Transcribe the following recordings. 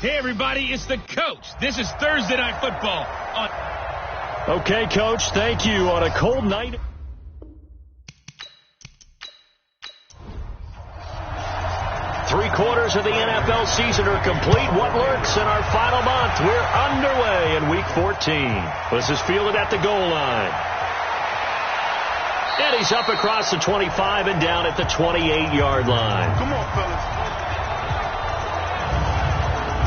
Hey, everybody, it's the coach. This is Thursday Night Football. Okay, Coach, thank you. On a cold night. Three-quarters of the NFL season are complete. What lurks in our final month? We're underway in Week 14. This is fielded at the goal line. And he's up across the 25 and down at the 28-yard line. Come on, fellas.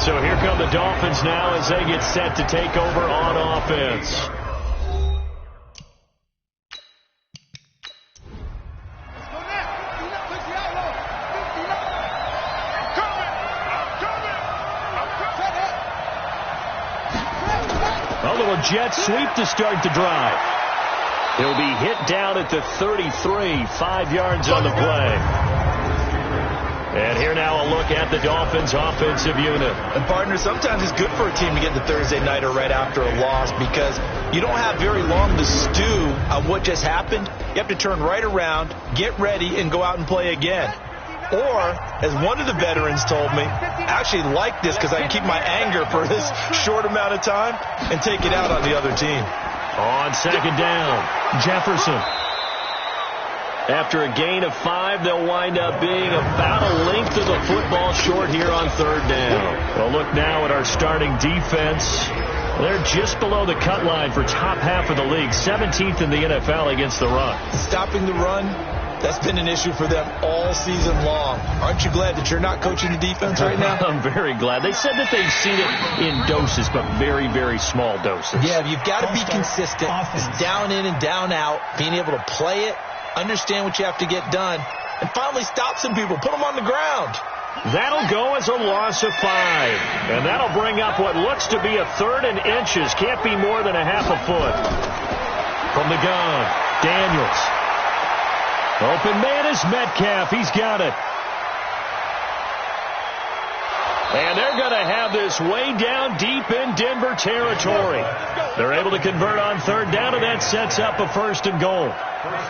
So here come the Dolphins now as they get set to take over on offense. A little jet sweep to start the drive. He'll be hit down at the 33, 5 yards on the play. And here now a look at the Dolphins' offensive unit. And, partner, sometimes it's good for a team to get the Thursday nighter right after a loss because you don't have very long to stew on what just happened. You have to turn right around, get ready, and go out and play again. Or, as one of the veterans told me, I actually like this because I can keep my anger for this short amount of time and take it out on the other team. On second down, Jefferson. After a gain of 5, they'll wind up being about a length of the football short here on third down. Well, look now at our starting defense. They're just below the cut line for top half of the league, 17th in the NFL against the run. Stopping the run, that's been an issue for them all season long. Aren't you glad that you're not coaching the defense right now? I'm very glad. They said that they've seen it in doses, but very, very small doses. Yeah, you've got to be consistent. It's down in and down out, being able to play it, understand what you have to get done, and finally stop some people, put them on the ground. That'll go as a loss of 5. And that'll bring up what looks to be a third and inches. Can't be more than a half a foot. From the gun, Daniels. Open man is Metcalf. He's got it. And they're going to have this way down deep in Denver territory. They're able to convert on third down, and that sets up a first and goal.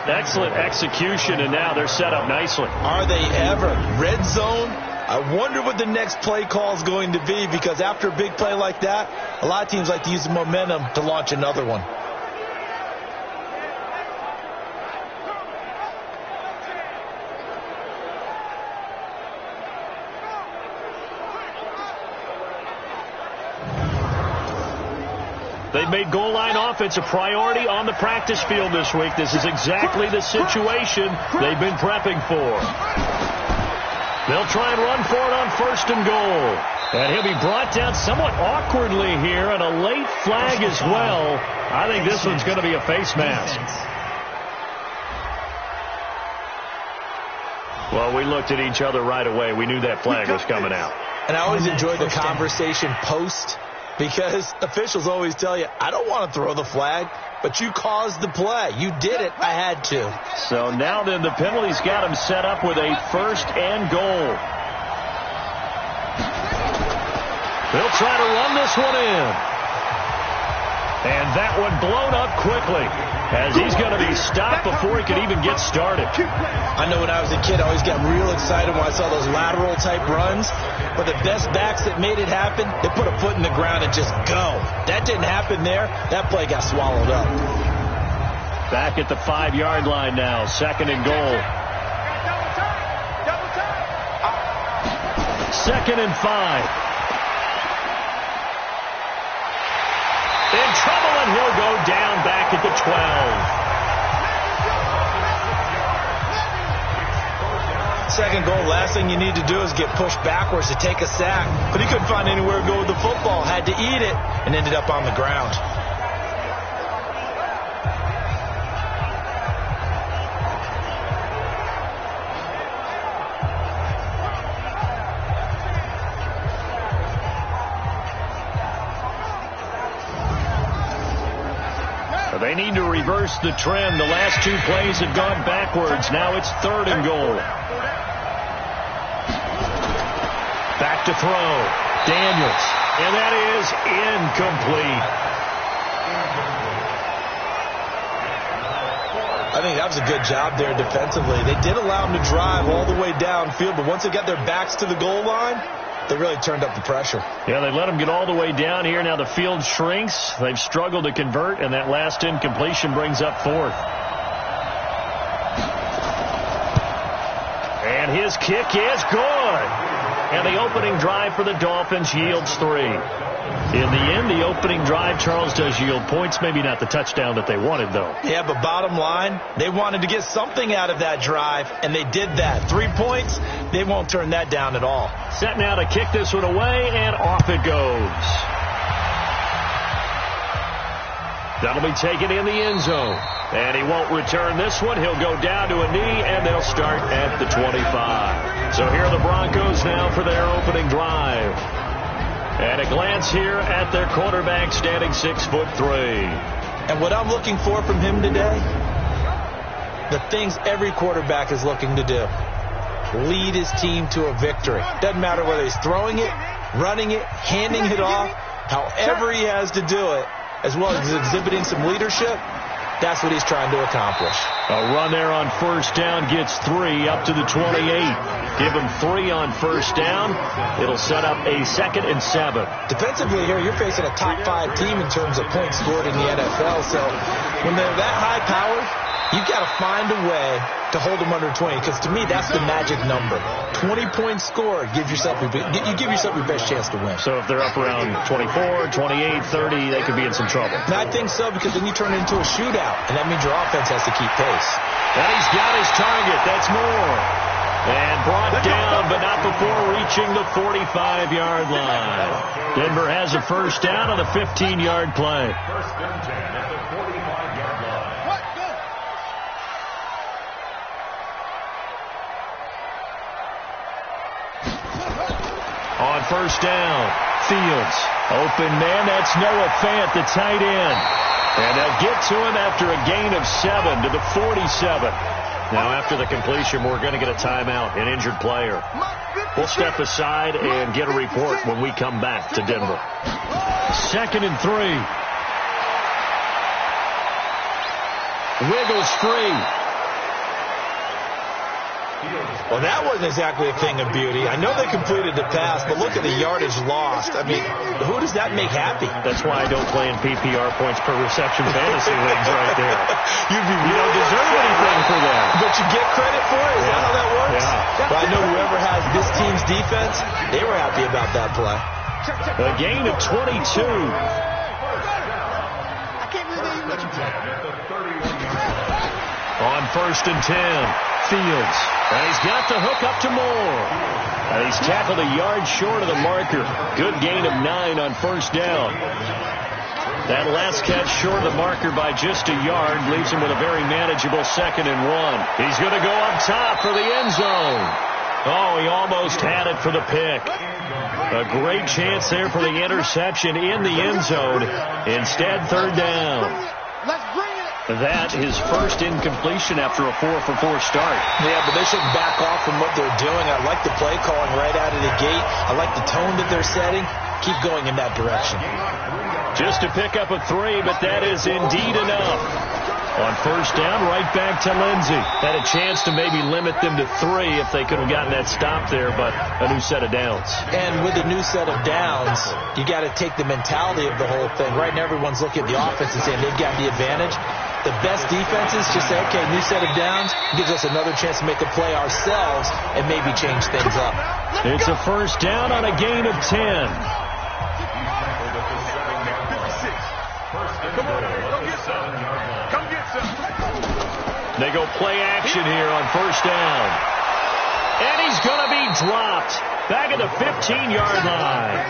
Excellent execution, and now they're set up nicely. Are they ever? Red zone? I wonder what the next play call is going to be, because after a big play like that, a lot of teams like to use the momentum to launch another one. They've made goal line offense a priority on the practice field this week. This is exactly the situation they've been prepping for. They'll try and run for it on first and goal. And he'll be brought down somewhat awkwardly here, and a late flag as well. I think this one's going to be a face mask. Well, we looked at each other right away. We knew that flag was coming out. And I always enjoy the conversation post, because officials always tell you, I don't want to throw the flag, but you caused the play. You did it. I had to. So now then the penalty's got him set up with a first and goal. They'll try to run this one in. And that one blown up quickly, as he's going to be stopped before he could even get started. I know when I was a kid, I always got real excited when I saw those lateral type runs. But the best backs that made it happen, they put a foot in the ground and just go. That didn't happen there. That play got swallowed up. Back at the 5-yard line now, second and goal. Second and 5. In trouble, and he'll go down back at the 12. Second goal, last thing you need to do is get pushed backwards to take a sack. But he couldn't find anywhere to go with the football. Had to eat it and ended up on the ground. They need to reverse the trend. The last 2 plays have gone backwards. Now it's third and goal. Back to throw. Daniels. And that is incomplete. I think that was a good job there defensively. They did allow them to drive all the way downfield, but once they got their backs to the goal line, They really turned up the pressure. Yeah, they let them get all the way down here. Now the field shrinks. They've struggled to convert, and that last incompletion brings up fourth. And his kick is good. And the opening drive for the Dolphins yields 3. In the end, the opening drive, Charles, does yield points. Maybe not the touchdown that they wanted, though. Yeah, but bottom line, they wanted to get something out of that drive, and they did that. 3 points, they won't turn that down at all. Set now to kick this one away, and off it goes. That'll be taken in the end zone. And he won't return this one. He'll go down to a knee, and they'll start at the 25. So here are the Broncos now for their opening drive. And a glance here at their quarterback, standing 6'3". And what I'm looking for from him today, the things every quarterback is looking to do. Lead his team to a victory. Doesn't matter whether he's throwing it, running it, handing it off, however he has to do it, as well as exhibiting some leadership. That's what he's trying to accomplish. A run there on first down gets 3 up to the 28. Give him 3 on first down. It'll set up a 2nd and 7. Defensively here, you're facing a top 5 team in terms of points scored in the NFL. So when they're that high powered, you've got to find a way to hold them under 20. Because to me, that's the magic number. 20 points scored, you give yourself your best chance to win. So if they're up around 24, 28, 30, they could be in some trouble. And I think so, because then you turn it into a shootout, and that means your offense has to keep pace. And he's got his target. That's Moore. And brought down, but not before reaching the 45-yard line. Denver has a first down on a 15-yard play. First and 10 at the 45-yard line. On first down, Fields. Open man, that's Noah Fant, the tight end. And they'll get to him after a gain of 7 to the 47. Now, after the completion, we're going to get a timeout, an injured player. We'll step aside and get a report when we come back to Denver. 2nd and 3. Wiggles free. Well, that wasn't exactly a thing of beauty. I know they completed the pass, but look at the yardage lost. I mean, who does that make happy? That's why I don't play in PPR points per reception fantasy leagues right there. You don't deserve anything for that. But you get credit for it? Is that how that works? Yeah. Well, I know whoever has this team's defense, they were happy about that play. A gain of 22. On first and 10, Fields. And he's got the hook up to Moore. And he's tackled a yard short of the marker. Good gain of 9 on first down. That last catch short of the marker by just a yard leaves him with a very manageable 2nd and 1. He's going to go up top for the end zone. Oh, he almost had it for the pick. A great chance there for the interception in the end zone. Instead, 3rd down. That is first incompletion after a 4-for-4 start. Yeah, but they shouldn't back off from what they're doing. I like the play calling right out of the gate. I like the tone that they're setting. Keep going in that direction. Just to pick up a 3, but that is indeed enough. On first down, right back to Lindsey. Had a chance to maybe limit them to 3 if they could have gotten that stop there, but a new set of downs. And with a new set of downs, you got to take the mentality of the whole thing. Right now, everyone's looking at the offense and saying they've got the advantage. The best defenses just say, okay, new set of downs, gives us another chance to make a play ourselves and maybe change things up. It's a first down on a gain of 10. They go play action here on first down. And he's going to be dropped back at the 15-yard line.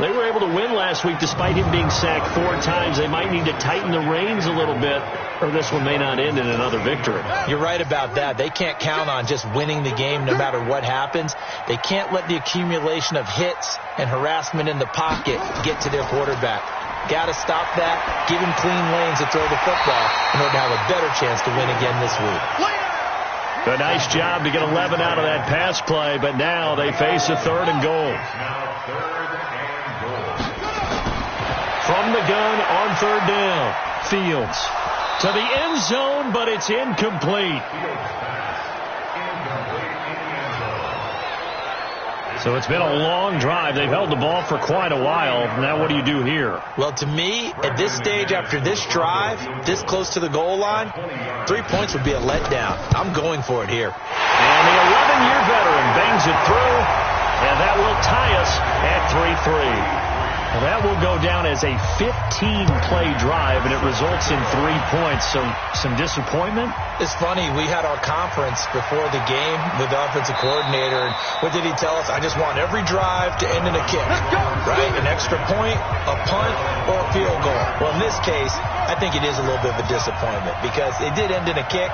They were able to win last week despite him being sacked 4 times. They might need to tighten the reins a little bit, or this one may not end in another victory. You're right about that. They can't count on just winning the game no matter what happens. They can't let the accumulation of hits and harassment in the pocket get to their quarterback. Got to stop that, give him clean lanes to throw the football in order to have a better chance to win again this week. A nice job to get 11 out of that pass play, but now they face a 3rd and goal. From the gun on 3rd down, Fields to the end zone, but it's incomplete. So it's been a long drive. They've held the ball for quite a while. Now what do you do here? Well, to me, at this stage, after this drive, this close to the goal line, 3 points would be a letdown. I'm going for it here. And the 11-year veteran bangs it through, and that will tie us at 3-3. Well, that will go down as a 15-play drive, and it results in 3 points. So some disappointment? It's funny. We had our conference before the game with the offensive coordinator. And what did he tell us? I just want every drive to end in a kick, right? An extra point, a punt, or a field goal. Well, in this case, I think it is a little bit of a disappointment because it did end in a kick,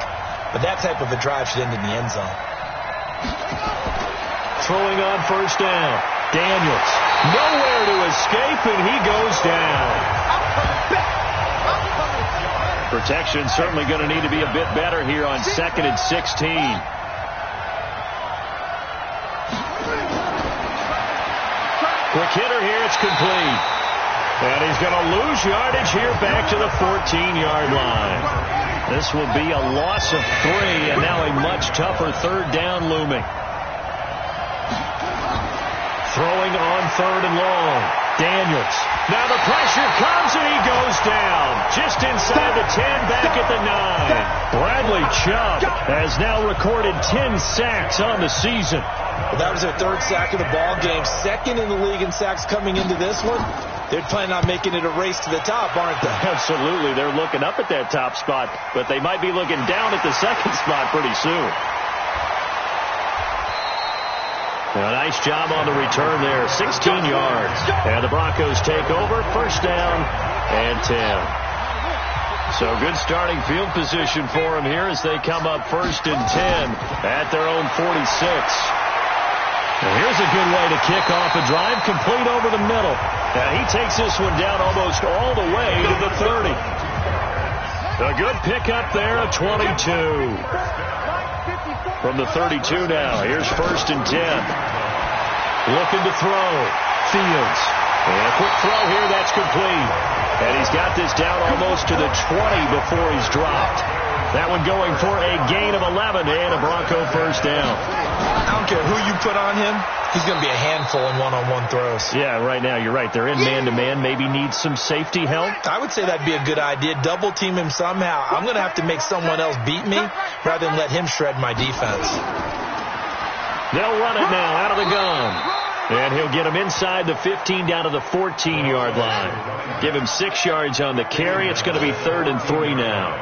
but that type of a drive should end in the end zone. Throwing on first down. Daniels. Nowhere to escape, and he goes down. Protection certainly going to need to be a bit better here on 2nd and 16. Quick hitter here. It's complete. And he's going to lose yardage here back to the 14-yard line. This will be a loss of 3, and now a much tougher third down looming. Throwing on 3rd and long. Daniels. Now the pressure comes and he goes down. Just inside the 10, back at the 9. Bradley Chubb has now recorded 10 sacks on the season. Well, that was their 3rd sack of the ball game. 2nd in the league in sacks coming into this one. They're planning on making it a race to the top, aren't they? Absolutely. They're looking up at that top spot, but they might be looking down at the 2nd spot pretty soon. A nice job on the return there, 16 yards. And the Broncos take over, first down and 10. So good starting field position for them here as they come up 1st and 10 at their own 46. Now here's a good way to kick off a drive, complete over the middle. Now he takes this one down almost all the way to the 30. A good pickup there, a 22. From the 32 now. Here's 1st and 10. Looking to throw. Fields. And a quick throw here. That's complete. And he's got this down almost to the 20 before he's dropped. That one going for a gain of 11 and a Bronco first down. I don't care who you put on him. He's going to be a handful in one-on-one throws. Yeah, right now you're right. They're in man-to-man. Maybe needs some safety help. I would say that'd be a good idea. Double team him somehow. I'm going to have to make someone else beat me rather than let him shred my defense. They'll run it now out of the gun. And he'll get him inside the 15 down to the 14-yard line. Give him 6 yards on the carry. It's going to be 3rd and 3 now.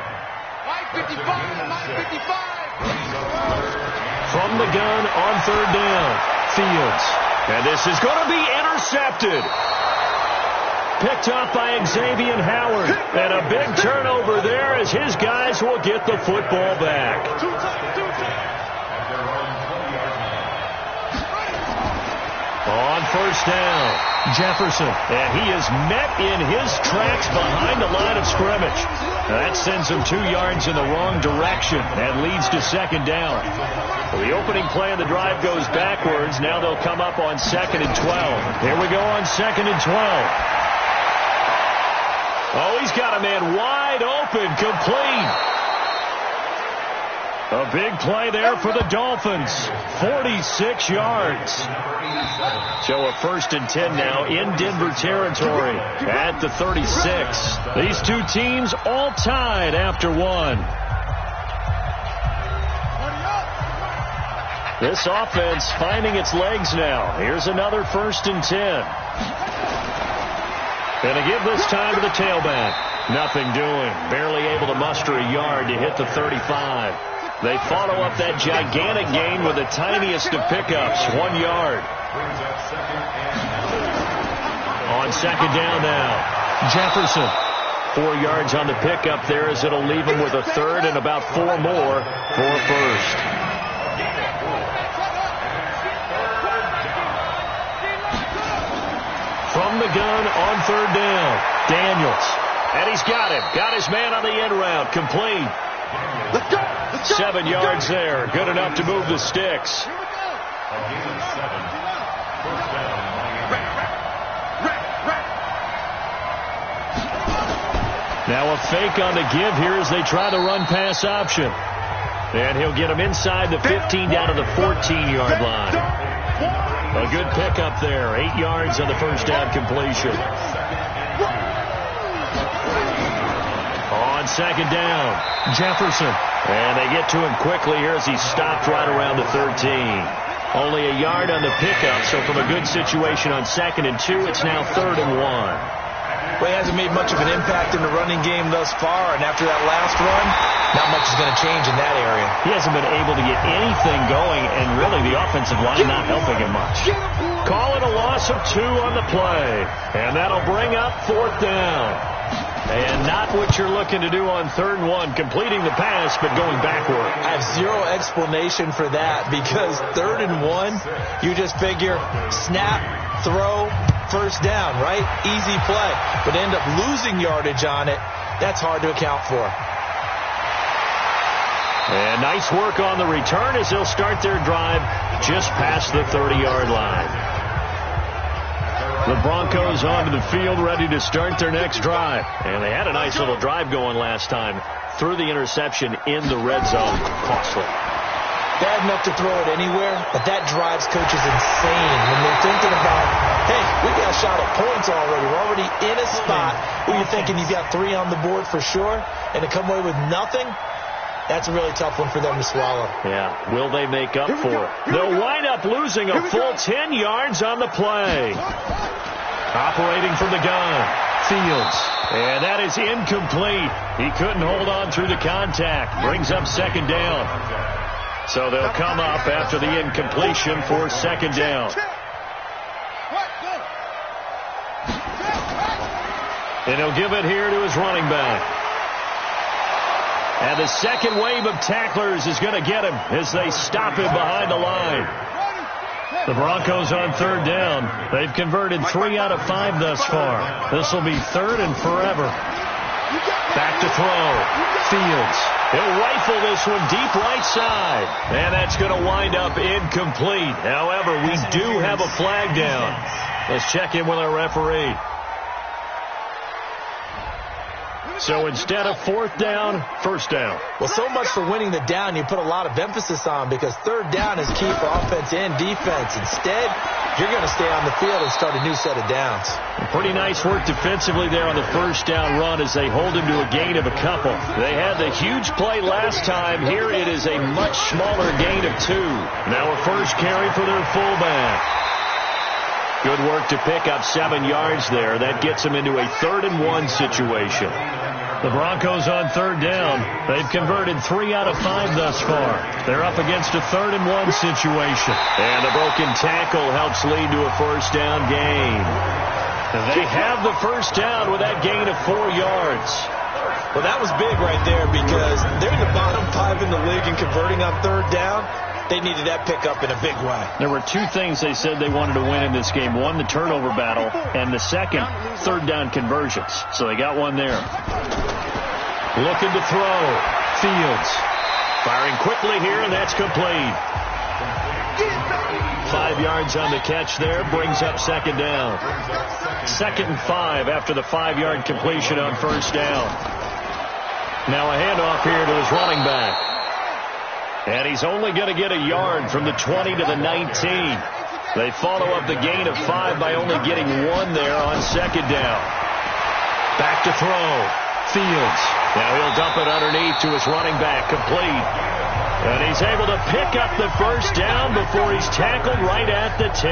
From the gun on 3rd down. Fields. And this is going to be intercepted. Picked up by Xavier Howard. And a big turnover there as his guys will get the football back. On first down, Jefferson. And he is met in his tracks behind the line of scrimmage. That sends him 2 yards in the wrong direction and leads to 2nd down. Well, the opening play of the drive goes backwards. Now they'll come up on 2nd and 12. Here we go on 2nd and 12. Oh, he's got a man wide open, complete. A big play there for the Dolphins. 46 yards. So a 1st and 10 now in Denver territory at the 36. These two teams all tied after 1. This offense finding its legs now. Here's another 1st and 10. And to give this time to the tailback. Nothing doing. Barely able to muster a yard to hit the 35. They follow up that gigantic gain with the tiniest of pickups, 1 yard. On 2nd down now, Jefferson. 4 yards on the pickup there as it'll leave him with a 3rd and about 4 more for a 1st. From the gun on 3rd down, Daniels. And he's got him. Got his man on the end route. Complete. 7 yards there. Good enough to move the sticks. Now a fake on the give here as they try the run-pass option. And he'll get him inside the 15 down to the 14-yard line. A good pickup there. 8 yards on the first down completion. On second down, Jefferson. And they get to him quickly here as he stopped right around the 13. Only a yard on the pickup, so from a good situation on 2nd and 2, it's now 3rd and 1. Well, he hasn't made much of an impact in the running game thus far, and after that last run, not much is going to change in that area. He hasn't been able to get anything going, and really the offensive line not helping him much. Call it a loss of 2 on the play, and that'll bring up 4th down. And not what you're looking to do on 3rd and 1, completing the pass, but going backward. I have zero explanation for that, because 3rd and 1, you just figure snap, throw, first down, right? Easy play. But end up losing yardage on it. That's hard to account for. And nice work on the return as they'll start their drive just past the 30-yard line. The Broncos onto the field ready to start their next drive. And they had a nice little drive going last time. Threw the interception in the red zone. Costly. Bad enough to throw it anywhere, but that drives coaches insane when they're thinking about, hey, we got a shot at points already. We're already in a spot where you're thinking you've got 3 on the board for sure, and to come away with nothing, that's a really tough one for them to swallow. Yeah, will they make up for it? They'll wind up losing a full 10 yards on the play. Operating from the gun, Fields. And that is incomplete. He couldn't hold on through the contact. Brings up 2nd down. So they'll come up after the incompletion for 2nd down. And he'll give it here to his running back. And the second wave of tacklers is going to get him as they stop him behind the line. The Broncos on 3rd down. They've converted 3 out of 5 thus far. This will be 3rd and forever. Back to throw. Fields. He'll rifle this one deep right side. And that's going to wind up incomplete. However, we do have a flag down. Let's check in with our referee. So instead of 4th down, 1st down. Well, so much for winning the down you put a lot of emphasis on, because 3rd down is key for offense and defense. Instead, you're going to stay on the field and start a new set of downs. Pretty nice work defensively there on the 1st down run as they hold him to a gain of a couple. They had the huge play last time. Here it is a much smaller gain of 2. Now a first carry for their fullback. Good work to pick up 7 yards there. That gets them into a 3rd and 1 situation. The Broncos on 3rd down. They've converted 3 out of 5 thus far. They're up against a 3rd and 1 situation. And a broken tackle helps lead to a first down gain. They have the first down with that gain of 4 yards. Well, that was big right there, because they're in the bottom 5 in the league in converting on 3rd down. They needed that pickup in a big way. There were 2 things they said they wanted to win in this game. One, the turnover battle, and the second, 3rd down conversions. So they got one there. Looking to throw. Fields. Firing quickly here, and that's complete. 5 yards on the catch there. Brings up 2nd down. 2nd and 5 after the 5-yard completion on 1st down. Now a handoff here to his running back. And he's only going to get a yard from the 20 to the 19. They follow up the gain of 5 by only getting 1 there on 2nd down. Back to throw. Fields. Now he'll dump it underneath to his running back. Complete. And he's able to pick up the first down before he's tackled right at the 10.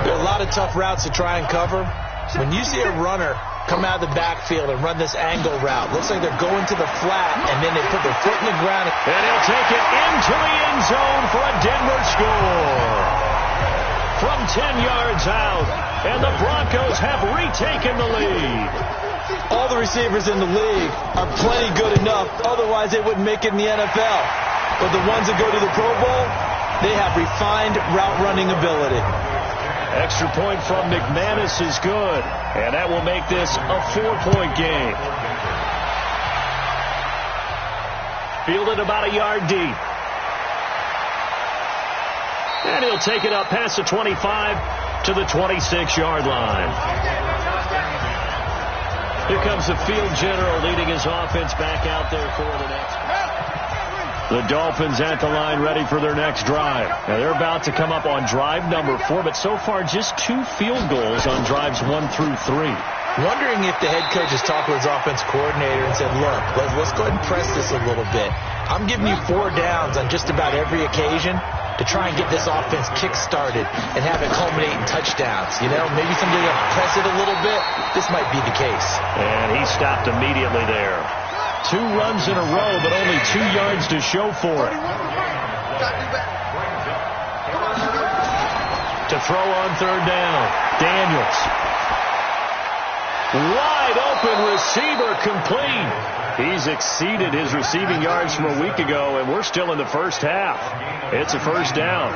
There are a lot of tough routes to try and cover. When you see a runner come out of the backfield and run this angle route, looks like they're going to the flat, and then they put their foot in the ground. And he'll take it into the end zone for a Denver score. From 10 yards out, and the Broncos have retaken the lead. All the receivers in the league are plenty good enough, otherwise they wouldn't make it in the NFL. But the ones that go to the Pro Bowl, they have refined route running ability. Extra point from McManus is good, and that will make this a 4-point game. Fielded about a yard deep. And he'll take it up past the 25 to the 26-yard line. Here comes the field general leading his offense back out there for the next. The Dolphins at the line ready for their next drive. Now they're about to come up on drive number 4, but so far just 2 field goals on drives 1 through 3. Wondering if the head coach has talked with his offense coordinator and said, look, let's go ahead and press this a little bit. I'm giving you 4 downs on just about every occasion to try and get this offense kick-started and have it culminate in touchdowns. You know, maybe somebody will press it a little bit. This might be the case. And he stopped immediately there. 2 runs in a row, but only 2 yards to show for it. To throw on 3rd down, Daniels. Wide open receiver, complete. He's exceeded his receiving yards from a week ago, and we're still in the first half. It's a 1st down.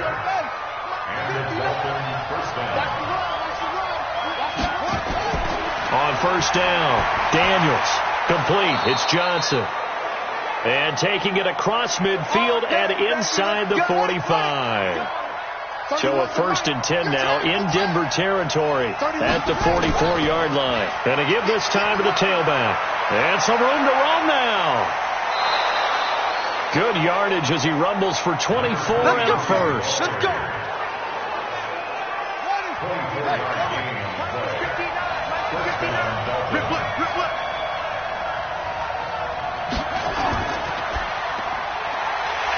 On 1st down, Daniels. Complete. It's Johnson. And taking it across midfield and inside the 45. So a 1st and 10 now in Denver territory at the 44-yard line. And to give this time to the tailback. And some room to roam now. Good yardage as he rumbles for 24 and a 1st. Let's go.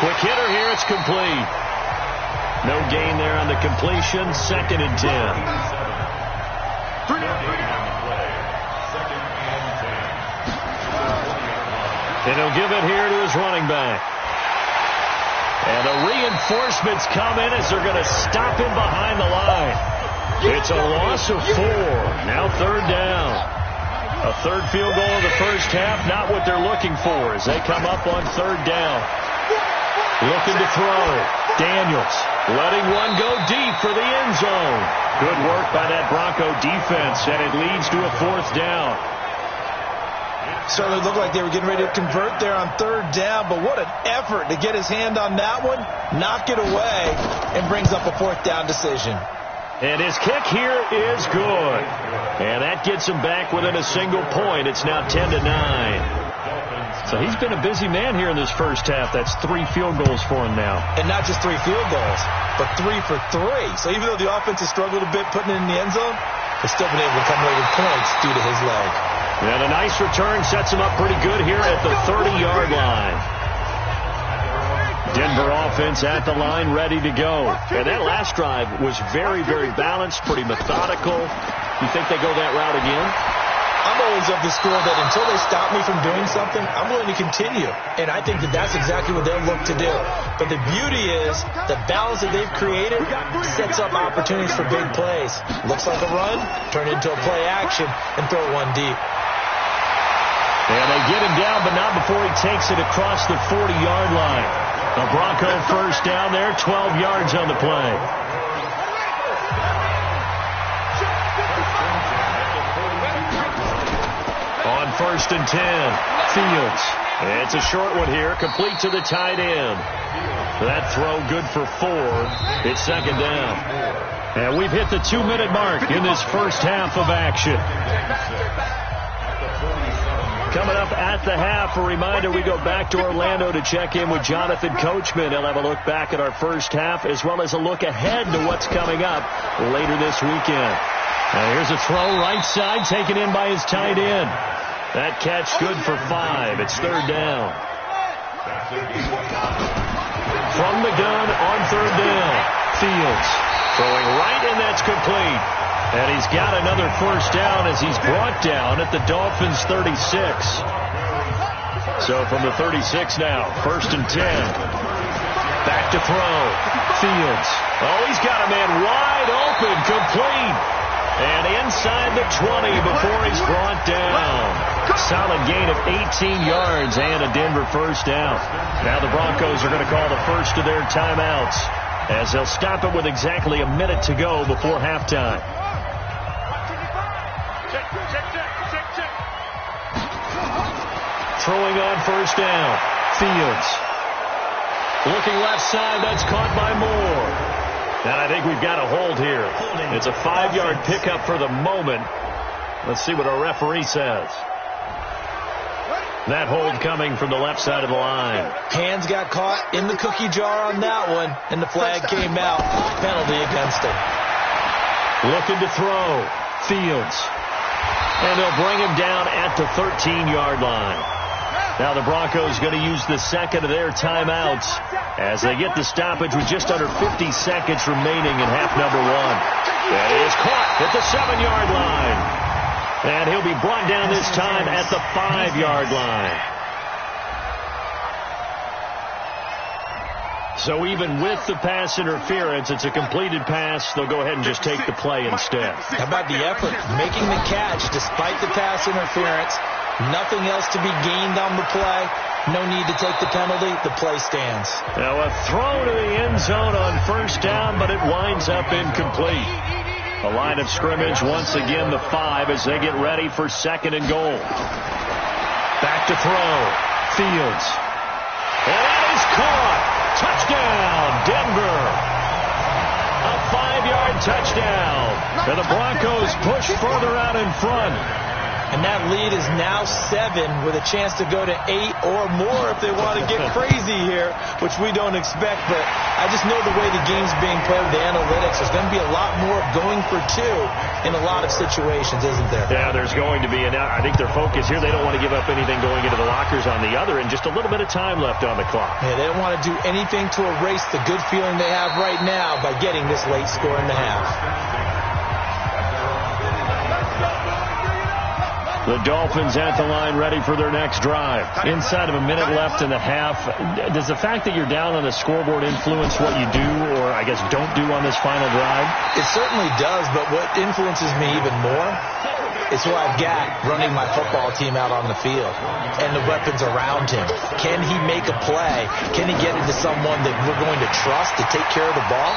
Quick hitter here. It's complete. No gain there on the completion. 2nd and 10. And he'll give it here to his running back. And the reinforcements come in as they're going to stop him behind the line. It's a loss of 4. Now 3rd down. A 3rd field goal of the first half. Not what they're looking for as they come up on 3rd down. Looking to throw. Daniels letting one go deep for the end zone. Good work by that Bronco defense, and it leads to a 4th down. Certainly looked like they were getting ready to convert there on 3rd down, but what an effort to get his hand on that one, knock it away, and brings up a 4th down decision. And his kick here is good. And that gets him back within a single point. It's now 10-9. So he's been a busy man here in this first half. That's 3 field goals for him now. And not just 3 field goals, but 3 for 3. So even though the offense has struggled a bit putting it in the end zone, they've still been able to come away with points due to his leg. And a nice return sets him up pretty good here at the 30-yard line. Denver offense at the line, ready to go. And that last drive was very, very balanced, pretty methodical. You think they go that route again? I'm always of the school that until they stop me from doing something, I'm willing to continue. And I think that that's exactly what they'll look to do. But the beauty is the balance that they've created sets up opportunities for big plays. Looks like a run, turn into a play action, and throw one deep. And they get him down, but not before he takes it across the 40-yard line. A Bronco 1st down there, 12 yards on the play. On 1st and 10, Fields. It's a short one here, complete to the tight end. That throw good for 4. It's 2nd down. And we've hit the 2-minute mark in this first half of action. Coming up at the half, a reminder, we go back to Orlando to check in with Jonathan Coachman. He'll have a look back at our first half as well as a look ahead to what's coming up later this weekend. Now here's a throw right side taken in by his tight end. That catch good for 5. It's 3rd down. From the gun on 3rd down, Fields throwing right, and that's complete. And he's got another 1st down as he's brought down at the Dolphins' 36. So from the 36 now, 1st and 10. Back to throw. Fields. Oh, he's got a man wide open, complete. And inside the 20 before he's brought down. Solid gain of 18 yards and a Denver 1st down. Now the Broncos are going to call the first of their timeouts as they'll stop it with exactly a minute to go before halftime. Throwing on 1st down. Fields. Looking left side. That's caught by Moore. And I think we've got a hold here. It's a 5-yard pickup for the moment. Let's see what our referee says. That hold coming from the left side of the line. Hands got caught in the cookie jar on that one, and the flag came out. Penalty against him. Looking to throw. Fields. And they'll bring him down at the 13-yard line. Now the Broncos going to use the second of their timeouts as they get the stoppage with just under 50 seconds remaining in half number one. That is caught at the 7-yard line. And he'll be brought down this time at the 5-yard line. So even with the pass interference, it's a completed pass. They'll go ahead and just take the play instead. How about the effort? Making the catch despite the pass interference. Nothing else to be gained on the play. No need to take the penalty. The play stands. Now a throw to the end zone on first down, but it winds up incomplete. The line of scrimmage, once again, the 5 as they get ready for second and goal. Back to throw. Fields. And that is caught. Touchdown, Denver. A 5-yard touchdown. And the Broncos push further out in front. And that lead is now 7 with a chance to go to 8 or more if they want to get crazy here, which we don't expect. But I just know the way the game's being played with the analytics, there's going to be a lot more going for 2 in a lot of situations, isn't there? Yeah, there's going to be. And I think their focus here, they don't want to give up anything going into the lockers on the other, and just a little bit of time left on the clock. Yeah, they don't want to do anything to erase the good feeling they have right now by getting this late score in the half. The Dolphins at the line ready for their next drive. Inside of a minute left in the half. Does the fact that you're down on the scoreboard influence what you do, or I guess don't do on this final drive? It certainly does, but what influences me even more is who I've got running my football team out on the field and the weapons around him. Can he make a play? Can he get into someone that we're going to trust to take care of the ball?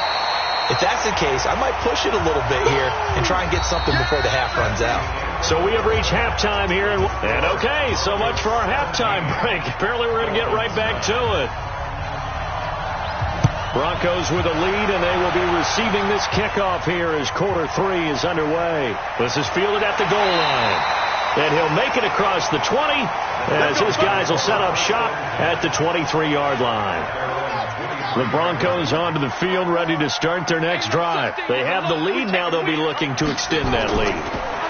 If that's the case, I might push it a little bit here and try and get something before the half runs out. So we have reached halftime here. And okay, so much for our halftime break. Apparently we're going to get right back to it. Broncos with a lead, and they will be receiving this kickoff here as quarter 3 is underway. This is fielded at the goal line. And he'll make it across the 20 as his guys will set up shop at the 23-yard line. The Broncos onto the field ready to start their next drive. They have the lead. Now they'll be looking to extend that lead.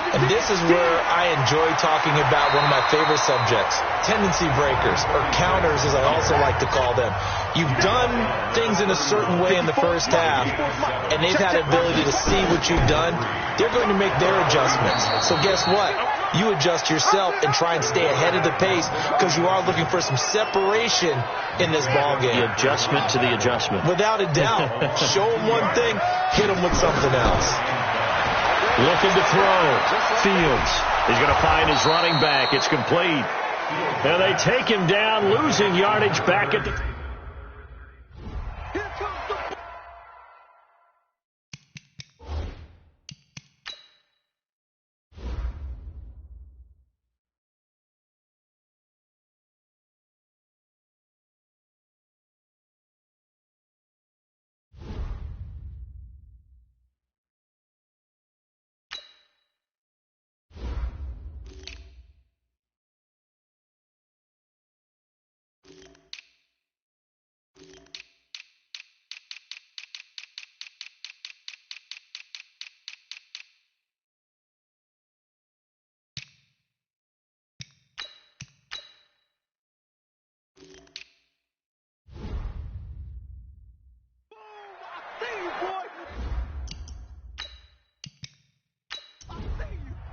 And this is where I enjoy talking about one of my favorite subjects, tendency breakers, or counters as I also like to call them. You've done things in a certain way in the first half, and they've had the ability to see what you've done. They're going to make their adjustments. So guess what? You adjust yourself and try and stay ahead of the pace because you are looking for some separation in this ball game. The adjustment to the adjustment. Without a doubt. Show them one thing, hit them with something else. Looking to throw. Fields. He's going to find his running back. It's complete. And they take him down, losing yardage back at the...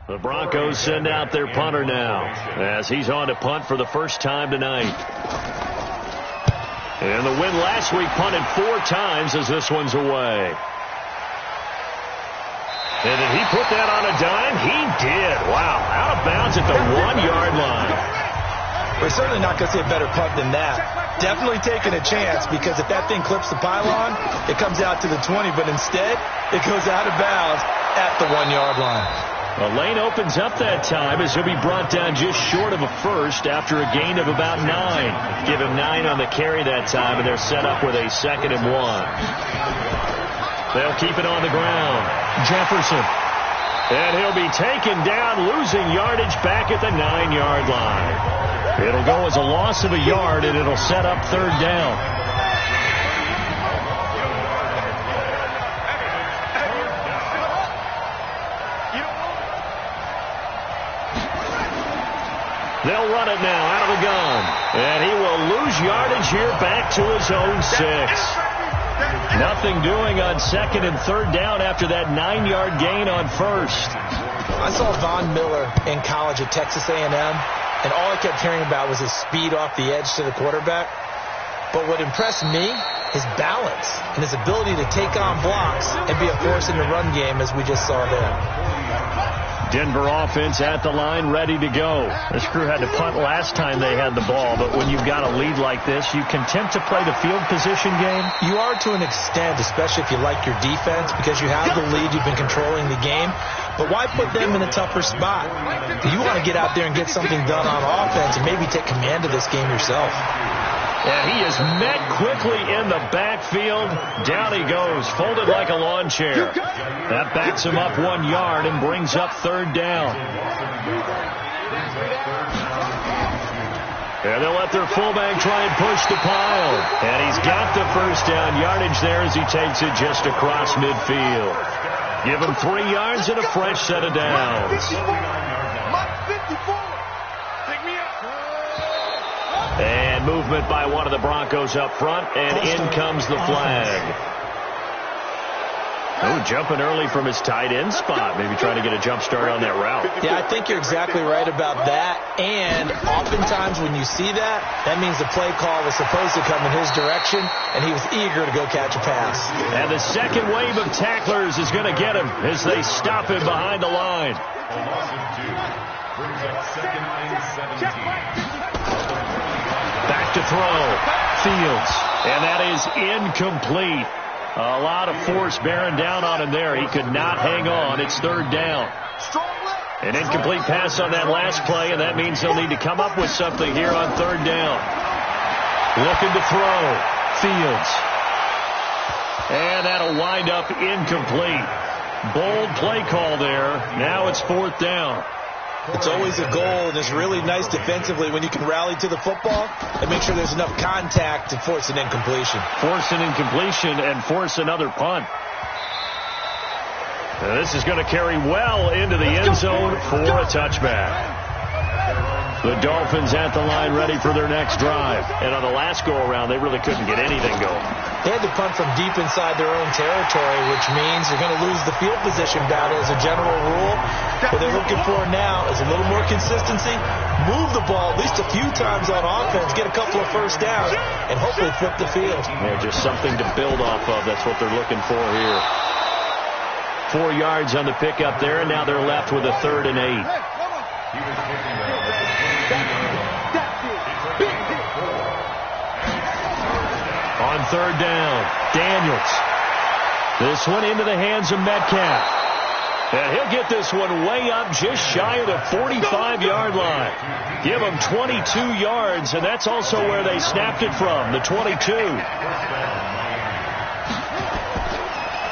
The Broncos send out their punter now as he's on to punt for the first time tonight. And the win last week punted 4 times as this one's away. And did he put that on a dime? He did. Wow. Out of bounds at the 1-yard line. We're certainly not going to see a better punt than that. Definitely taking a chance because if that thing clips the pylon, it comes out to the 20. But instead, it goes out of bounds at the 1-yard line. The lane opens up that time as he'll be brought down just short of a first after a gain of about 9. Give him 9 on the carry that time, and they're set up with a 2nd and 1. They'll keep it on the ground. Jefferson. And he'll be taken down, losing yardage back at the 9-yard line. It'll go as a loss of a yard, and it'll set up third down. They'll run it now out of the gun. And he will lose yardage here back to his own 6. Nothing doing on second and third down after that 9-yard gain on first. I saw Von Miller in college at Texas A&M, and all I kept hearing about was his speed off the edge to the quarterback. But what impressed me, his balance and his ability to take on blocks and be a force in the run game, as we just saw there. Denver offense at the line, ready to go. This crew had to punt last time they had the ball, but when you've got a lead like this, you content to play the field position game? You are to an extent, especially if you like your defense, because you have the lead, you've been controlling the game. But why put them in a tougher spot? You want to get out there and get something done on offense and maybe take command of this game yourself. And he is met quickly in the backfield. Down he goes, folded like a lawn chair. That backs him up 1 yard and brings up third down. And they'll let their fullback try and push the pile. And he's got the first down yardage there as he takes it just across midfield. Give him 3 yards and a fresh set of downs. And movement by one of the Broncos up front, and in comes the flag. Oh, jumping early from his tight end spot. Maybe trying to get a jump start on that route. Yeah, I think you're exactly right about that. And oftentimes when you see that, that means the play call was supposed to come in his direction, and he was eager to go catch a pass. And the second wave of tacklers is going to get him as they stop him behind the line. Back to throw. Fields. And that is incomplete. A lot of force bearing down on him there. He could not hang on. It's third down. An incomplete pass on that last play, and that means they'll need to come up with something here on third down. Looking to throw. Fields. And that'll wind up incomplete. Bold play call there. Now it's fourth down. It's always a goal, and it's really nice defensively when you can rally to the football and make sure there's enough contact to force an incompletion. Force an incompletion and force another punt. Now this is going to carry well into the end zone for a touchback. The Dolphins at the line ready for their next drive. And on the last go-around, they really couldn't get anything going. They had to punt from deep inside their own territory, which means they're going to lose the field position battle as a general rule. What they're looking for now is a little more consistency, move the ball at least a few times on offense, get a couple of first downs, and hopefully flip the field. Yeah, just something to build off of. That's what they're looking for here. 4 yards on the pickup there, and now they're left with a 3rd and 8. On third down, Daniels. This one into the hands of Metcalf. And he'll get this one way up just shy of the 45-yard line. Give him 22 yards, and that's also where they snapped it from, the 22.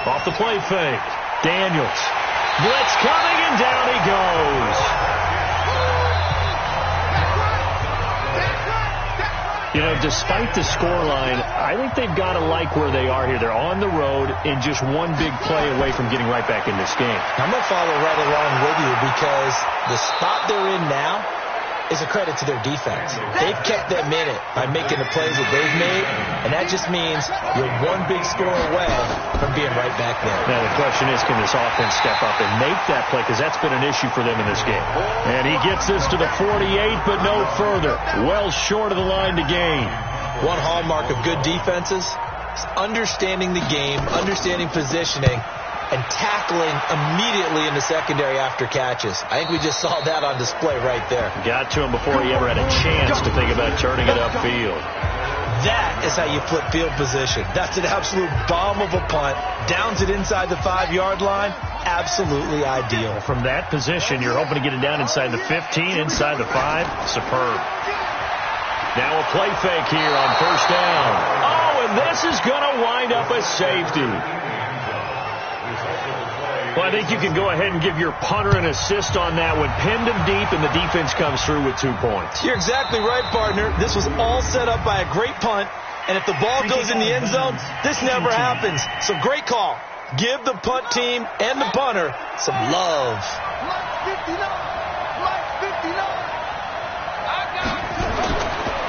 Off the play fake. Daniels. Blitz coming, and down he goes. You know, despite the scoreline, I think they've got to like where they are here. They're on the road and just one big play away from getting right back in this game. I'm going to follow right along with you because the spot they're in now is a credit to their defense. They've kept them in it by making the plays that they've made, and that just means you're one big score away from being right back there. Now, the question is, can this offense step up and make that play? Because that's been an issue for them in this game. And he gets this to the 48, but no further. Well short of the line to gain. One hallmark of good defenses is understanding the game, understanding positioning, and tackling immediately in the secondary after catches. I think we just saw that on display right there. Got to him before he ever had a chance to think about turning it upfield. That is how you flip field position. That's an absolute bomb of a punt. Downs it inside the 5-yard line. Absolutely ideal. From that position, you're hoping to get it down inside the 15, inside the 5. Superb. Now a play fake here on first down. Oh, and this is going to wind up a safety. Well, I think you can go ahead and give your punter an assist on that one. Pinned him deep, and the defense comes through with 2 points. You're exactly right, partner. This was all set up by a great punt, and if the ball goes in the end zone, this never happens. So great call. Give the punt team and the punter some love.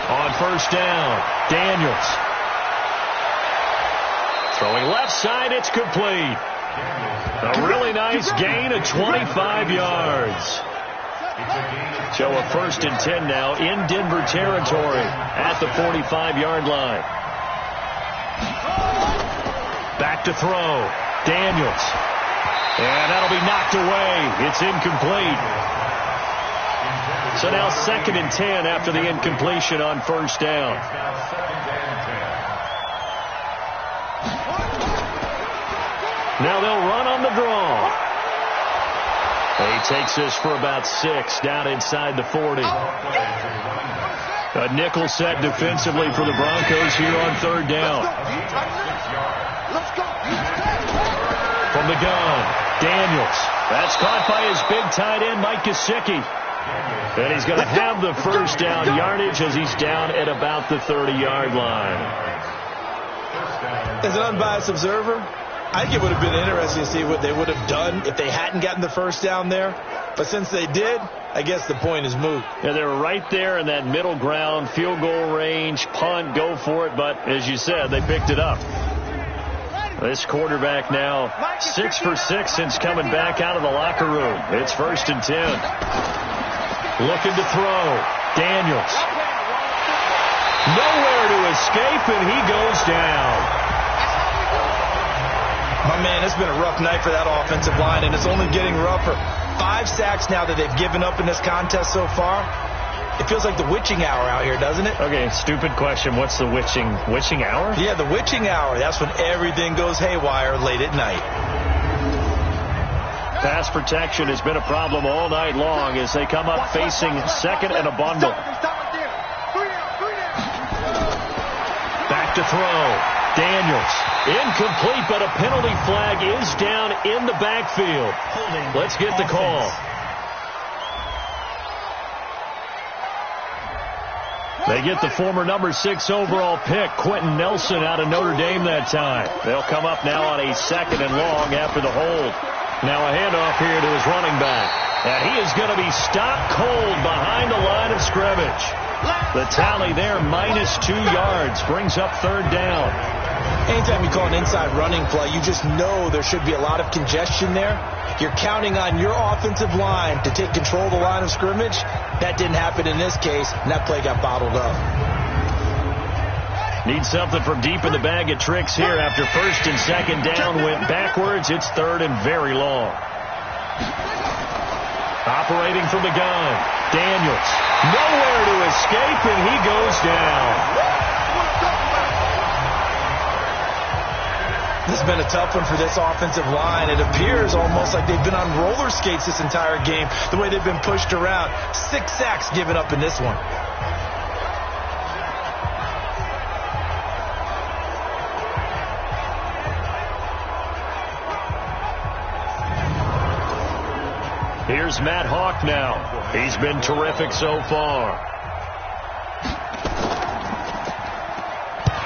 On first down, Daniels. Throwing left side, it's complete. A really nice gain of 25 yards. So a 1st and 10 now in Denver territory at the 45-yard line. Back to throw. Daniels. And that'll be knocked away. It's incomplete. So now 2nd and 10 after the incompletion on first down. Now they'll run on the draw. He takes this for about 6 down inside the 40. A nickel set defensively for the Broncos here on 3rd down. From the gun, Daniels. That's caught by his big tight end, Mike Gesicki. And he's going to have the first down yardage as he's down at about the 30-yard line. As an unbiased observer, I think it would have been interesting to see what they would have done if they hadn't gotten the first down there. But since they did, I guess the point is moot. Yeah, they were right there in that middle ground, field goal range, punt, go for it. But as you said, they picked it up. This quarterback now 6 for 6 since coming back out of the locker room. It's 1st and 10. Looking to throw. Daniels. Nowhere to escape, and he goes down. My man, it's been a rough night for that offensive line, and it's only getting rougher. 5 sacks now that they've given up in this contest so far. It feels like the witching hour out here, doesn't it? Okay, stupid question. What's the witching hour? Yeah, the witching hour. That's when everything goes haywire late at night. Pass protection has been a problem all night long as they come up facing 2nd and a bundle. Back to throw. Daniels. Incomplete, but a penalty flag is down in the backfield. Let's get the call. They get the former number 6 overall pick, Quentin Nelson, out of Notre Dame that time. They'll come up now on a 2nd and long after the hold. Now a handoff here to his running back. And he is going to be stopped cold behind the line of scrimmage. The tally there, -2 yards, brings up 3rd down. Anytime you call an inside running play, you just know there should be a lot of congestion there. You're counting on your offensive line to take control of the line of scrimmage. That didn't happen in this case, and that play got bottled up. Need something from deep in the bag of tricks here after 1st and 2nd down went backwards. It's 3rd and very long. Operating from the gun, Daniels. Nowhere to escape, and he goes down. This has been a tough one for this offensive line. It appears almost like they've been on roller skates this entire game, the way they've been pushed around. 6 sacks given up in this one. Here's Matt Hawk now. He's been terrific so far.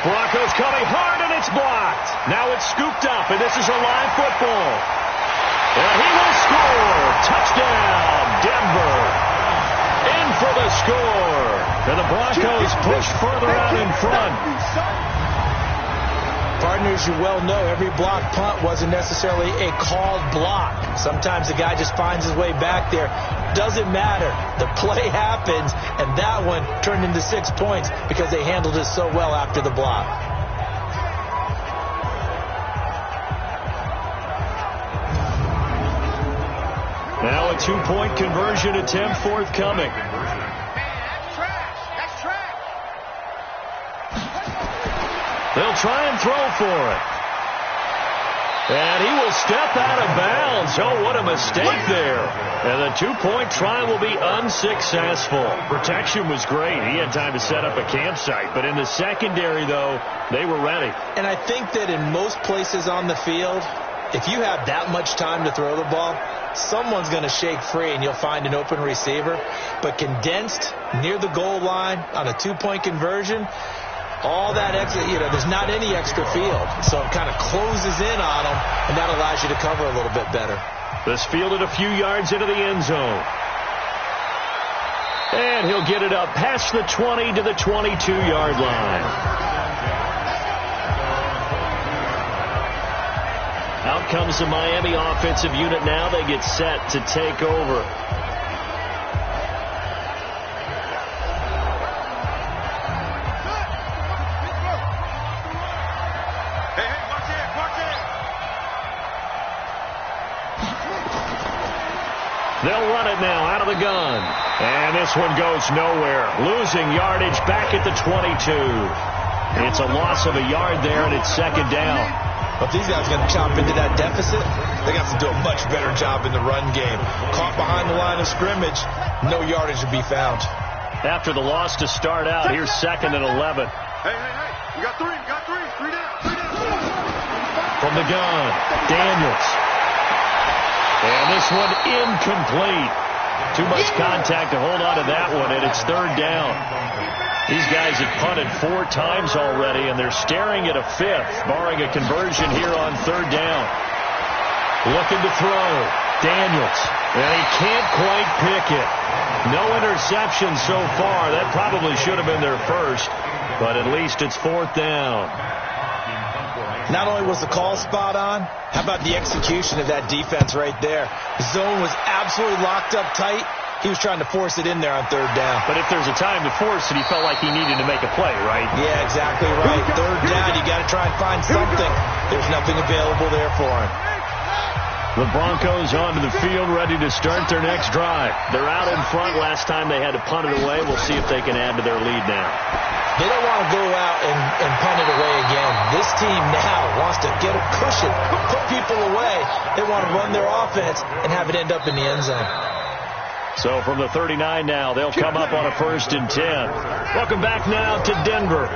Broncos coming hard, and it's blocked. Now it's scooped up, and this is a live football. And he will score. Touchdown, Denver. In for the score. And the Broncos push further out in front. Partners, you well know every block punt wasn't necessarily a called block. Sometimes the guy just finds his way back there. Doesn't matter. The play happens, and that one turned into 6 points because they handled it so well after the block. Now a 2-point conversion attempt forthcoming. They'll try and throw for it. And he will step out of bounds. Oh, what a mistake there. And the 2-point try will be unsuccessful. Protection was great. He had time to set up a campsite. But in the secondary, though, they were ready. And I think that in most places on the field, If you have that much time to throw the ball, someone's going to shake free and you'll find an open receiver. But condensed near the goal line on a 2-point conversion, all that extra, there's not any extra field. So it kind of closes in on them, and that allows you to cover a little bit better. This fielded a few yards into the end zone. And he'll get it up past the 20 to the 22-yard line. Out comes the Miami offensive unit now. They get set to take over. They'll run it now out of the gun. And this one goes nowhere. Losing yardage back at the 22. It's a loss of a yard there, and it's second down. But these guys are going to chop into that deficit. They got to do a much better job in the run game. Caught behind the line of scrimmage, no yardage to be found. After the loss to start out, here's 2nd and 11. Hey. You got three. Three down. From the gun, Daniels. And this one incomplete. Too much contact to hold on to that one, and it's third down. These guys have punted 4 times already, and they're staring at a 5th, barring a conversion here on third down. Looking to throw. Daniels. And he can't quite pick it. No interception so far. That probably should have been their first, but at least it's 4th down. Not only was the call spot on, how about the execution of that defense right there? The zone was absolutely locked up tight. He was trying to force it in there on third down. But if there's a time to force it, he felt like he needed to make a play, right? Yeah, exactly right. Third down, you got to try and find something. There's nothing available there for him. The Broncos onto the field, ready to start their next drive. They're out in front. Last time they had to punt it away. We'll see if they can add to their lead now. They don't want to go out and punt it away again. This team now wants to get a cushion, put people away. They want to run their offense and have it end up in the end zone. So from the 39 now, they'll come up on a 1st and 10. Welcome back now to Denver.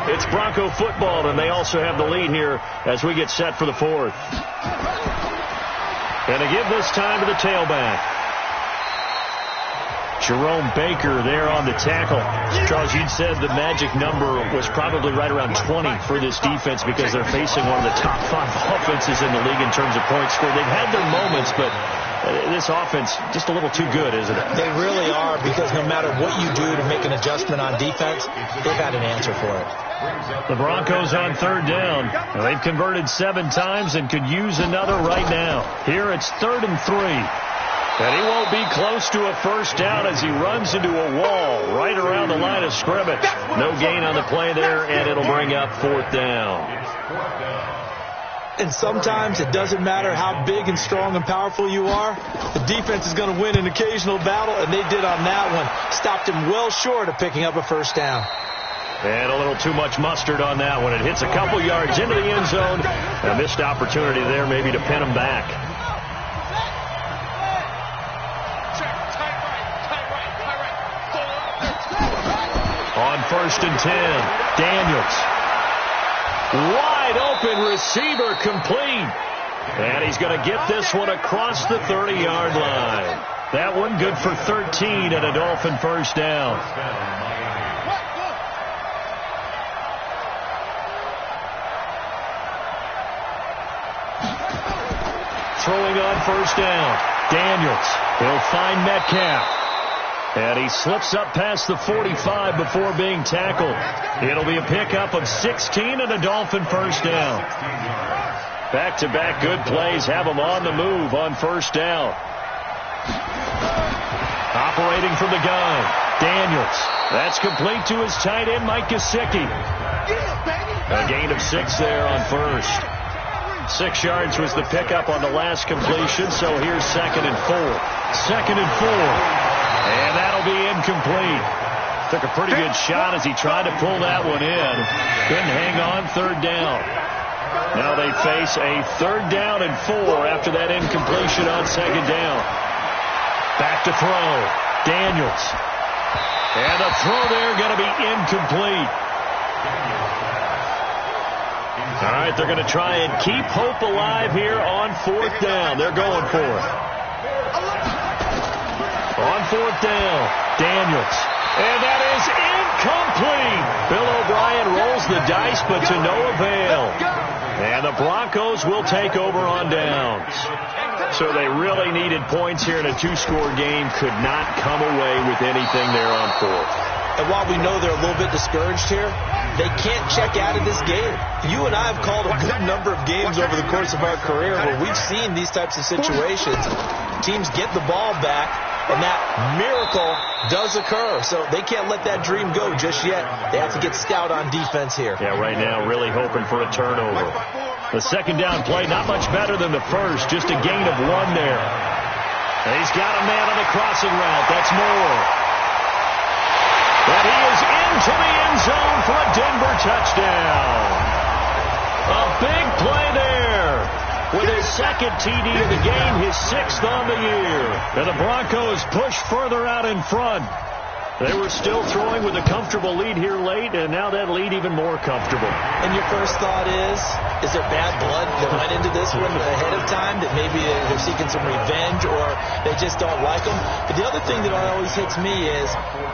It's Bronco football, and they also have the lead here as we get set for the 4th. And to give this time to the tailback. Jerome Baker there on the tackle. Charles, you'd said the magic number was probably right around 20 for this defense because they're facing one of the top 5 offenses in the league in terms of points scored. They've had their moments, but this offense just a little too good, isn't it? They really are, because no matter what you do to make an adjustment on defense, they've had an answer for it. The Broncos on third down. They've converted 7 times and could use another right now. Here it's 3rd and 3. And he won't be close to a first down as he runs into a wall right around the line of scrimmage. No gain on the play there, and it'll bring up 4th down. And sometimes it doesn't matter how big and strong and powerful you are. The defense is going to win an occasional battle, and they did on that one. Stopped him well short of picking up a first down. And a little too much mustard on that one. It hits a couple yards into the end zone. A missed opportunity there maybe to pin him back. On 1st and 10, Daniels. Wide open receiver, complete. And he's going to get this one across the 30-yard line. That one good for 13 and a Dolphin first down. Throwing on first down, Daniels. He'll find Metcalf. And he slips up past the 45 before being tackled. It'll be a pickup of 16 and a Dolphin first down. Back-to-back good plays have him on the move on first down. Operating from the gun, Daniels. That's complete to his tight end, Mike Gesicki. A gain of 6 there on first. 6 yards was the pickup on the last completion, so here's 2nd and 4. 2nd and 4. And that'll be incomplete. Took a pretty good shot as he tried to pull that one in. Couldn't hang on, 3rd down. Now they face a 3rd down and 4 after that incompletion on 2nd down. Back to throw. Daniels. And the throw there going to be incomplete. All right, they're going to try and keep hope alive here on 4th down. They're going for it. On 4th down, Daniels. And that is incomplete. Bill O'Brien rolls the dice, but to no avail. And the Broncos will take over on downs. So they really needed points here in a 2-score game. Could not come away with anything there on 4th. And while we know they're a little bit discouraged here, they can't check out of this game. You and I have called a good number of games over the course of our career where we've seen these types of situations. Teams get the ball back, and that miracle does occur. So they can't let that dream go just yet. They have to get stout on defense here. Yeah, right now really hoping for a turnover. The 2nd down play, not much better than the first, just a gain of 1 there. And he's got a man on the crossing route. That's Moore. And he is into the end zone for a Denver touchdown. A big play there. With his 2nd TD of the game, his 6th on the year. And the Broncos push further out in front. They were still throwing with a comfortable lead here late, and now that lead even more comfortable. And your first thought is there bad blood that went into this one ahead of time, that maybe they're seeking some revenge or they just don't like them? But the other thing that always hits me is,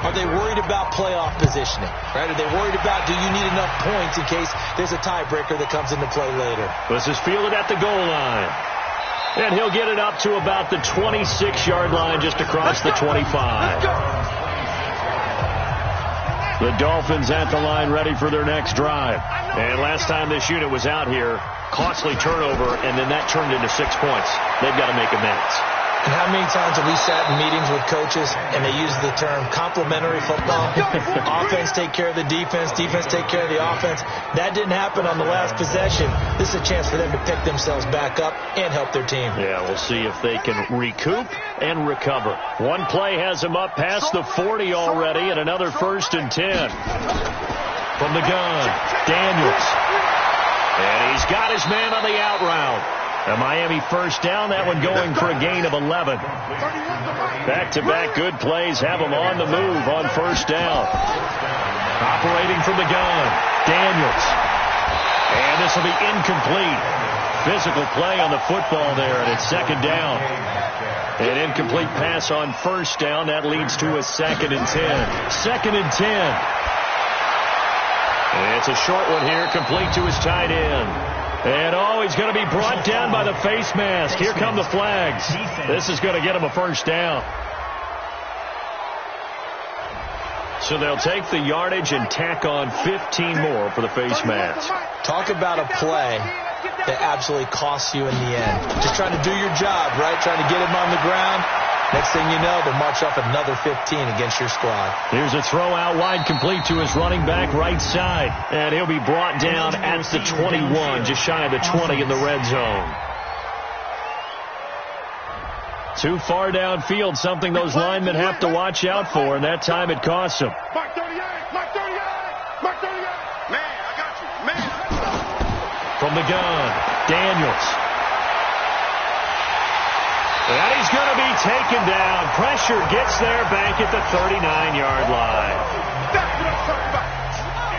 are they worried about playoff positioning? Right? Are they worried about, do you need enough points in case there's a tiebreaker that comes into play later? This is fielded at the goal line. And he'll get it up to about the 26-yard line just across the 25. The Dolphins at the line ready for their next drive. And last time this unit was out here, costly turnover, and then that turned into 6 points. They've got to make amends. And how many times have we sat in meetings with coaches and they use the term complementary football? Offense take care of the defense, defense take care of the offense. That didn't happen on the last possession. This is a chance for them to pick themselves back up and help their team. Yeah, we'll see if they can recoup and recover. One play has them up past the 40 already, and another 1st and 10. From the gun, Daniels. And he's got his man on the out route. A Miami 1st down, that one going for a gain of 11. Back-to-back good plays have them on the move on 1st down. Operating from the gun, Daniels. And this will be incomplete. Physical play on the football there, and it's 2nd down. An incomplete pass on 1st down. That leads to a 2nd and 10. 2nd and 10. And it's a short one here, complete to his tight end. And, he's going to be brought down by the face mask. Here come the flags. This is going to get him a 1st down. So they'll take the yardage and tack on 15 more for the face mask. Talk about a play that absolutely costs you in the end. Just trying to do your job, right? Trying to get him on the ground. Next thing you know, they'll march off another 15 against your squad. Here's a throw out wide, complete to his running back right side. And he'll be brought down at the 21, just shy of the 20 in the red zone. Too far downfield, something those linemen have to watch out for, and that time it costs them. Mark 38, Mark 38, Mark 38. Man, I got you. Man. From the gun, Daniels. And he's going to be taken down. Pressure gets there back at the 39-yard line.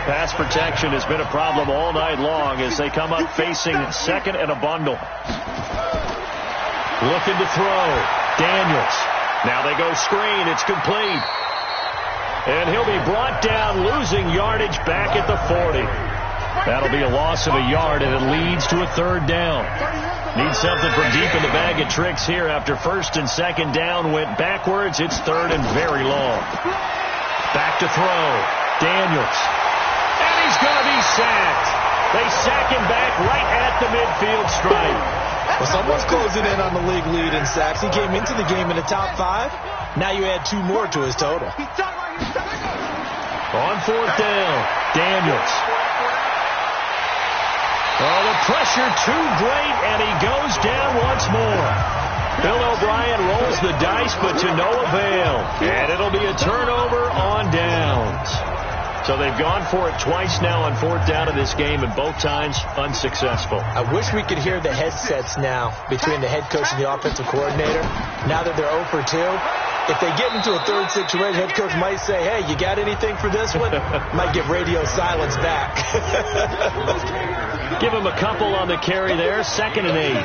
Pass protection has been a problem all night long as they come up facing 2nd and a bundle. Looking to throw. Daniels. Now they go screen. It's complete. And he'll be brought down, losing yardage back at the 40. That'll be a loss of a yard, and it leads to a 3rd down. Need something from deep in the bag of tricks here after 1st and 2nd down went backwards. It's 3rd and very long. Back to throw. Daniels. And he's going to be sacked. They sack him back right at the midfield stripe. Well, someone's closing in on the league lead in sacks. He came into the game in the top 5. Now you add 2 more to his total. On 4th down, Daniels. Oh, the pressure too great, and he goes down once more. Bill O'Brien rolls the dice, but to no avail. And it'll be a turnover on downs. So they've gone for it twice now on 4th down in this game, and both times unsuccessful. I wish we could hear the headsets now between the head coach and the offensive coordinator. Now that they're 0 for 2, If they get into a third situation, head coach might say, hey, you got anything for this one? Might get radio silence back. Give him a couple on the carry there, 2nd and 8.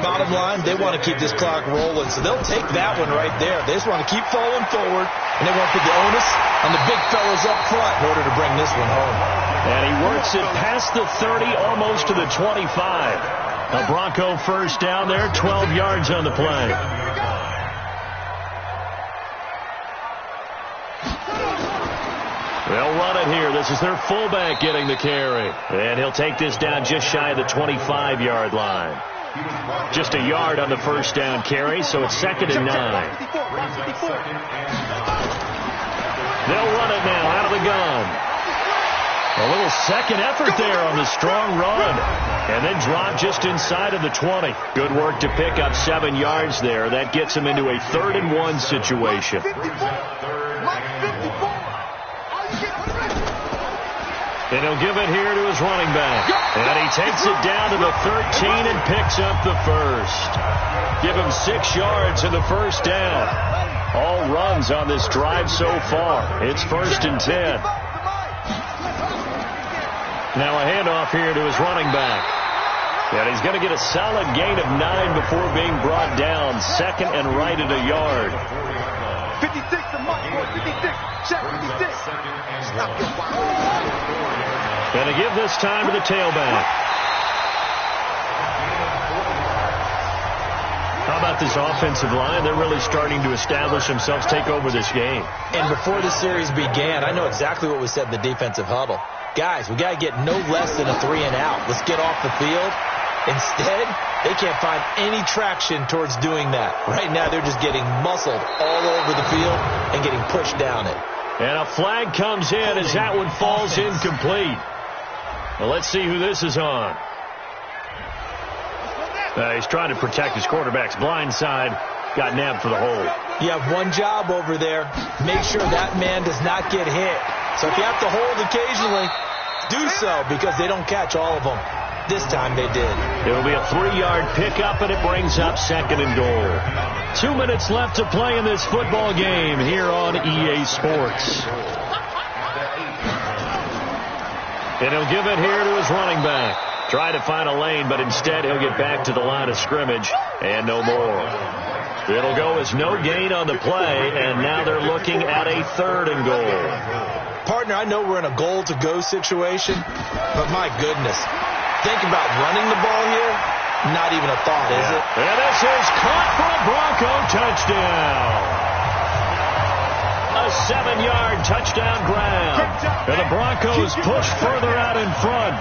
Bottom line, they want to keep this clock rolling, so they'll take that one right there. They just want to keep falling forward, and they want to put the onus on the big fellas up front in order to bring this one home. And he works it past the 30, almost to the 25. A Bronco first down there, 12 yards on the play. They'll run it here. This is their fullback getting the carry. And he'll take this down just shy of the 25-yard line. Just a yard on the first down carry, so it's 2nd and 9. They'll run it now out of the gun. A little second effort there on the strong run. And then drop just inside of the 20. Good work to pick up 7 yards there. That gets him into a 3rd and 1 situation. And he'll give it here to his running back. And he takes it down to the 13 and picks up the first. Give him 6 yards in the first down. All runs on this drive so far. It's 1st and 10. Now a handoff here to his running back. And he's going to get a solid gain of 9 before being brought down. 2nd and right at a yard. 56 a month, 56. Check 56. Stop your And to give this time to the tailback. How about this offensive line? They're really starting to establish themselves, take over this game. And before the series began, I know exactly what was said in the defensive huddle. Guys, we got to get no less than a 3 and out. Let's get off the field. Instead, they can't find any traction towards doing that. Right now, they're just getting muscled all over the field and getting pushed down it. And a flag comes in as that one falls incomplete. Well, let's see who this is on. He's trying to protect his quarterback's blind side. Got nabbed for the hold. You have one job over there. Make sure that man does not get hit. So if you have to hold occasionally, do so, because they don't catch all of them. This time they did. It'll be a 3-yard pickup, and it brings up 2nd and goal. 2 minutes left to play in this football game here on EA Sports. And he'll give it here to his running back. Try to find a lane, but instead he'll get back to the line of scrimmage, and no more. It'll go as no gain on the play, and now they're looking at a 3rd and goal. Partner, I know we're in a goal-to-go situation, but my goodness. Think about running the ball here. Not even a thought, is it? And this is caught for a Bronco touchdown. A 7-yard touchdown grab. And the Broncos push further out in front.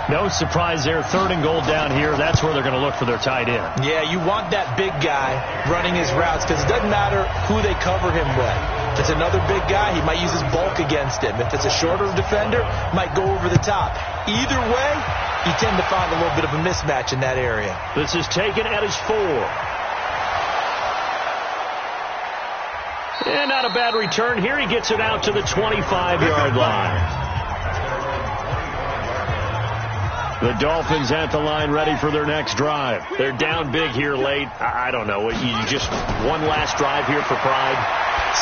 No surprise there. 3rd and goal down here. That's where they're going to look for their tight end. Yeah, you want that big guy running his routes because it doesn't matter who they cover him with. If it's another big guy, he might use his bulk against him. If it's a shorter defender, might go over the top. Either way, you tend to find a little bit of a mismatch in that area. This is taken at his 4. And not a bad return. Here he gets it out to the 25-yard line. The Dolphins at the line, ready for their next drive. They're down big here late. I don't know. You just one last drive here for pride.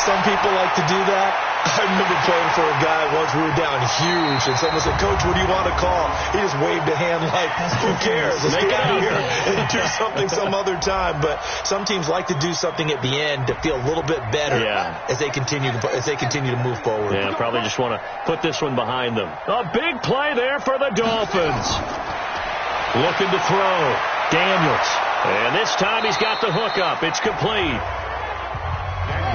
Some people like to do that. I remember playing for a guy once. We were down huge, and someone said, "Coach, what do you want to call?" He just waved a hand like, "Who cares? Let's get out here and do something some other time." But some teams like to do something at the end to feel a little bit better as they continue to move forward. Yeah, probably just want to put this one behind them. A big play there for the Dolphins. Looking to throw. Daniels. And this time he's got the hook up. It's complete.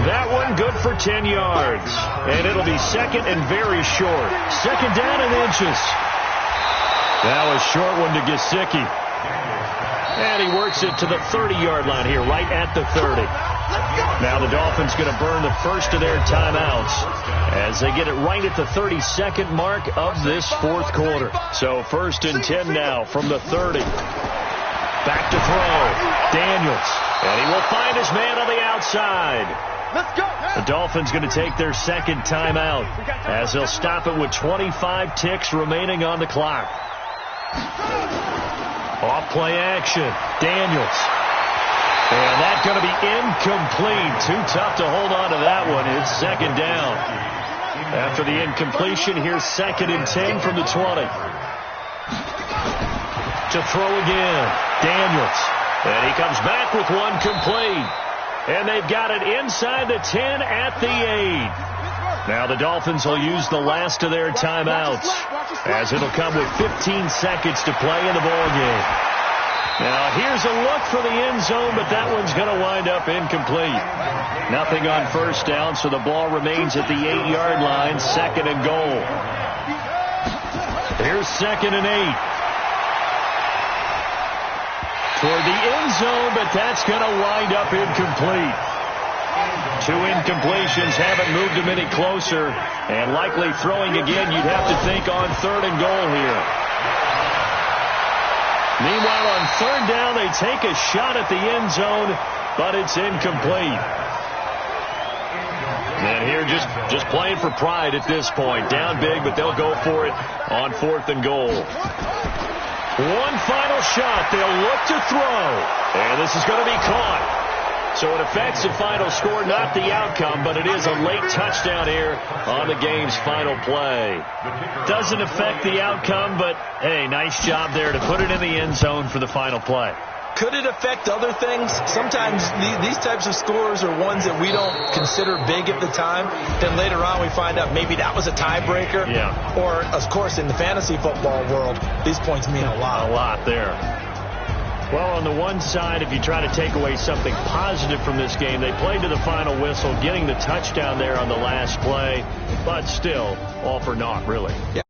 That one good for 10 yards. And it'll be 2nd and very short. 2nd down and inches. That was a short one to Gesicki. And he works it to the 30-yard line here, right at the 30. Now the Dolphins going to burn the first of their timeouts as they get it right at the 32nd mark of this 4th quarter. So 1st and 10 now from the 30. Back to throw. Daniels. And he will find his man on the outside. Let's go. The Dolphins going to take their 2nd timeout as they'll stop it with 25 ticks remaining on the clock. Off play action. Daniels. And that's going to be incomplete. Too tough to hold on to that one. It's second down. After the incompletion, here's 2nd and 10 from the 20. To throw again, Daniels. And he comes back with one complete. And they've got it inside the 10 at the 8. Now the Dolphins will use the last of their timeouts, as it'll come with 15 seconds to play in the ballgame. Now here's a look for the end zone, but that one's going to wind up incomplete. Nothing on first down, so the ball remains at the 8-yard line, 2nd and goal. Here's 2nd and 8. Toward the end zone, but that's going to wind up incomplete. 2 incompletions haven't moved him any closer, and likely throwing again, you'd have to think on 3rd and goal here. Meanwhile, on 3rd down, they take a shot at the end zone, but it's incomplete. And here just playing for pride at this point. Down big, but they'll go for it on 4th and goal. One final shot. They'll look to throw. And this is going to be caught. So it affects the final score, not the outcome, but it is a late touchdown here on the game's final play. Doesn't affect the outcome, but, hey, nice job there to put it in the end zone for the final play. Could it affect other things? Sometimes these types of scores are ones that we don't consider big at the time. Then later on we find out maybe that was a tiebreaker. Yeah. Or, of course, in the fantasy football world, these points mean a lot. A lot there. Well, on the one side, if you try to take away something positive from this game, they played to the final whistle, getting the touchdown there on the last play, but still, all for naught, really. Yeah.